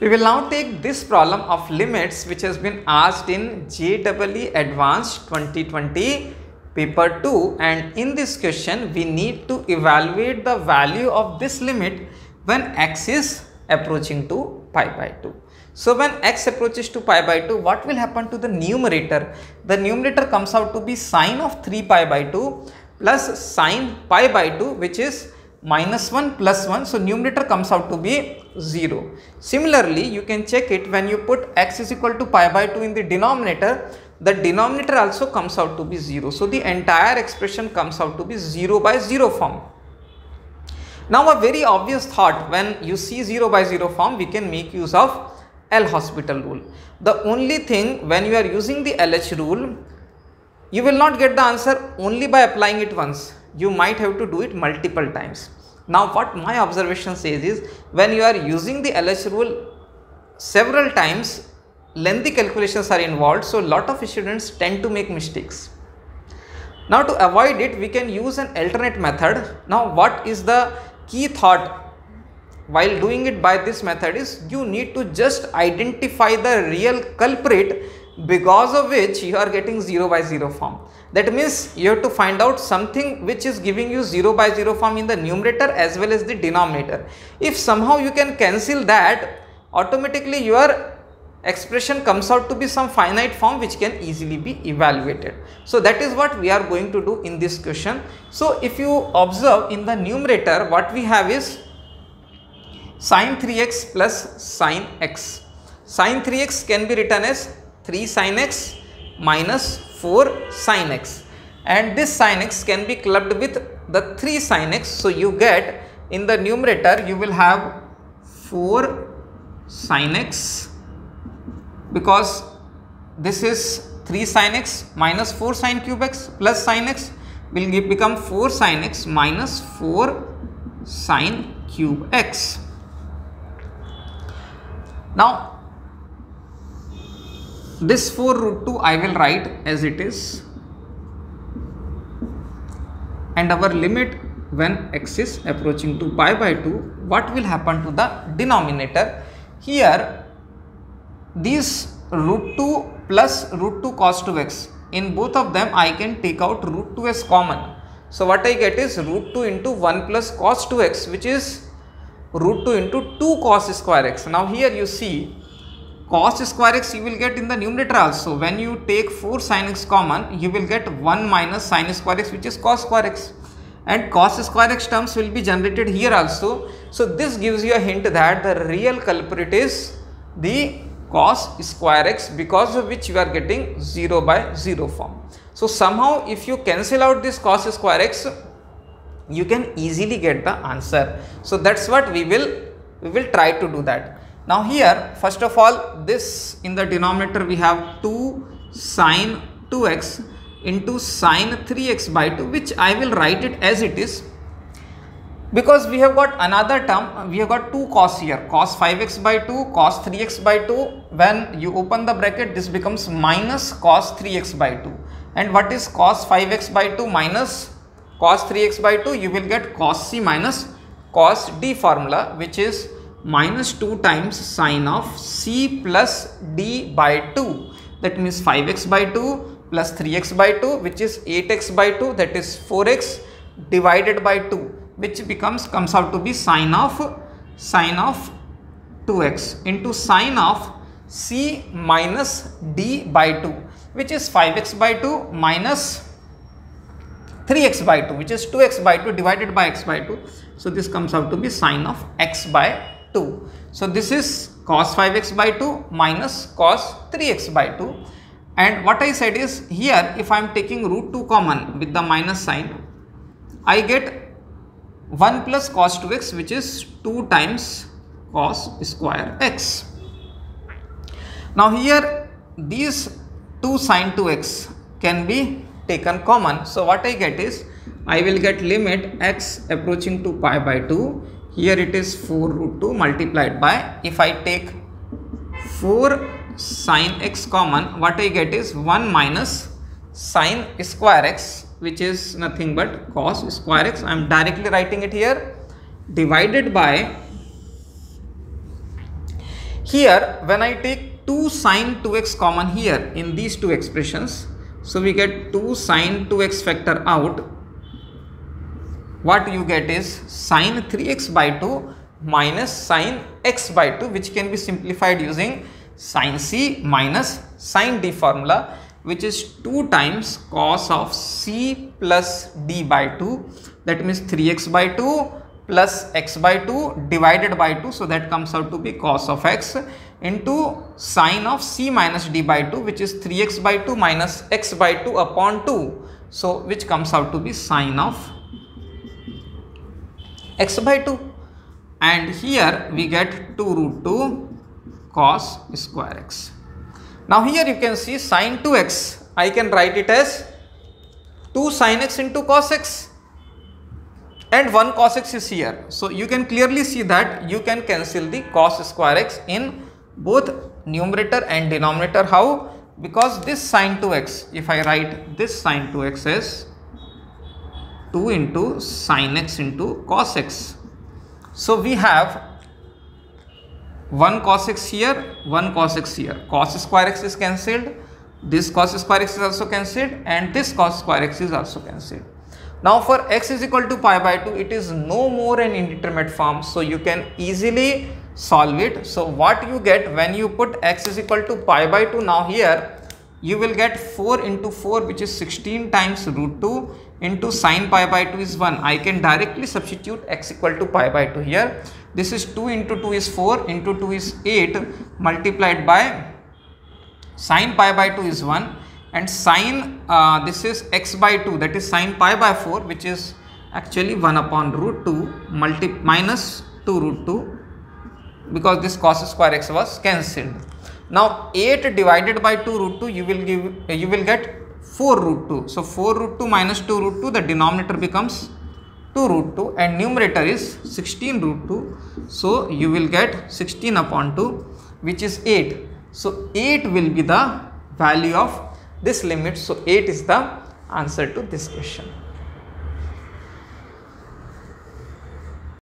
We will now take this problem of limits which has been asked in JEE Advanced 2020 paper 2, and in this question we need to evaluate the value of this limit when x is approaching to pi by 2. So when x approaches to pi by 2, what will happen to the numerator? The numerator comes out to be sine of 3 pi by 2 plus sine pi by 2, which is minus 1 plus 1. So numerator comes out to be 0. Similarly, you can check it when you put x is equal to pi by 2 in the denominator also comes out to be 0. So the entire expression comes out to be 0 by 0 form. Now a very obvious thought, when you see 0 by 0 form, we can make use of L'Hospital rule. The only thing, when you are using the LH rule, you will not get the answer only by applying it once. You might have to do it multiple times. Now what my observation says is, when you are using the LH rule several times, lengthy calculations are involved, so lot of students tend to make mistakes. Now to avoid it, we can use an alternate method. Now what is the key thought while doing it by this method is, you need to just identify the real culprit because of which you are getting 0 by 0 form. That means you have to find out something which is giving you 0 by 0 form in the numerator as well as the denominator. If somehow you can cancel that, automatically your expression comes out to be some finite form which can easily be evaluated. So that is what we are going to do in this question. So if you observe in the numerator, what we have is sin 3x plus sin x. Sin 3x can be written as 3 sin x minus 4 sin x, and this sin x can be clubbed with the 3 sin x. So you get in the numerator you will have 4 sin x, because this is 3 sin x minus 4 sin cube x plus sin x will become 4 sin x minus 4 sin cube x. Now this 4 root 2 I will write as it is, and our limit when x is approaching to pi by 2, what will happen to the denominator? Here these root 2 plus root 2 cos 2x, in both of them I can take out root 2 as common. So what I get is root 2 into 1 plus cos 2x, which is root 2 into 2 cos square x. Now here you see cos square x you will get in the numerator also. When you take 4 sin x common, you will get 1 minus sin square x, which is cos square x, and cos square x terms will be generated here also. So this gives you a hint that the real culprit is the cos square x, because of which you are getting 0 by 0 form. So somehow if you cancel out this cos square x, you can easily get the answer. So that's what we will try to do that. Now here first of all, this in the denominator we have 2 sin 2x into sin 3x by 2, which I will write it as it is, because we have got another term, we have got 2 cos here, cos 5x by 2, cos 3x by 2. When you open the bracket, this becomes minus cos 3x by 2. And what is cos 5x by 2 minus cos 3x by 2? You will get cos c minus cos d formula, which is minus 2 times sine of c plus d by 2. That means 5x by 2 plus 3x by 2, which is 8x by 2, that is 4x divided by 2, which comes out to be sine of 2x into sine of c minus d by 2, which is 5x by 2 minus 3x by 2, which is 2x by 2 divided by x by 2. So this comes out to be sine of x by 2. So this is cos 5x by 2 minus cos 3x by 2. And what I said is, here if I am taking root 2 common with the minus sign, I get 1 plus cos 2x, which is 2 times cos square x. Now here these 2 sin 2x can be taken common. So what I get is, I will get limit x approaching to pi by 2. Here it is 4 root 2 multiplied by, if I take 4 sin x common, what I get is 1 minus sin square x, which is nothing but cos square x. I am directly writing it here, divided by, Here when I take 2 sine 2x common here in these two expressions, so we get 2 sine 2x factor out. What you get is sine 3x by 2 minus sine x by 2, which can be simplified using sine c minus sine d formula, which is 2 times cos of c plus d by 2. That means 3x by 2 plus x by 2 divided by 2, so that comes out to be cos of x, into sine of c minus d by 2, which is 3x by 2 minus x by 2 upon 2, so which comes out to be sine of x by 2. And here we get 2 root 2 cos square x. Now here you can see sine 2x, I can write it as 2 sine x into cos x, and 1 cos x is here. So you can clearly see that you can cancel the cos square x in both numerator and denominator. How? Because this sine 2x, if I write this sine 2x as 2 into sine x into cos x, so we have 1 cos x here, 1 cos x here, cos square x is cancelled, this cos square x is also cancelled, and this cos square x is also cancelled. Now for x is equal to pi by 2, it is no more an indeterminate form, so you can easily solve it. So what you get when you put x is equal to pi by 2, now here you will get 4 into 4, which is 16 times root 2 into sine pi by 2 is 1. I can directly substitute x equal to pi by 2 here. This is 2 into 2 is 4, into 2 is 8, multiplied by sine pi by 2 is 1, and sine this is x by 2, that is sine pi by 4, which is actually 1 upon root 2 minus 2 root 2, because this cos square x was cancelled. Now 8 divided by 2 root 2, you will get 4 root 2. So 4 root 2 minus 2 root 2, the denominator becomes 2 root 2 and numerator is 16 root 2. So you will get 16 upon 2, which is 8. So 8 will be the value of this limit. So 8 is the answer to this question.